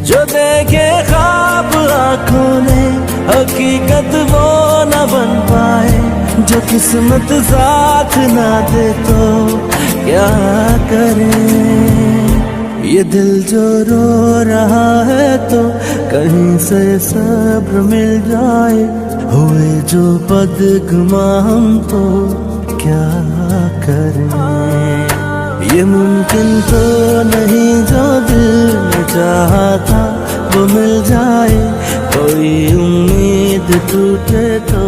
जो देखे ख्वाब आँखों ने हकीकत वो न बन पाए, जो किस्मत साथ ना दे तो क्या करें। ये दिल जो रो रहा है तो कहीं से सब्र मिल जाए, हुए जो बदगुमा हम तो क्या करें। ये मुमकिन तो नहीं जो दिल ने चाहा था वो मिल जाए, कोई उम्मीद टूटे तो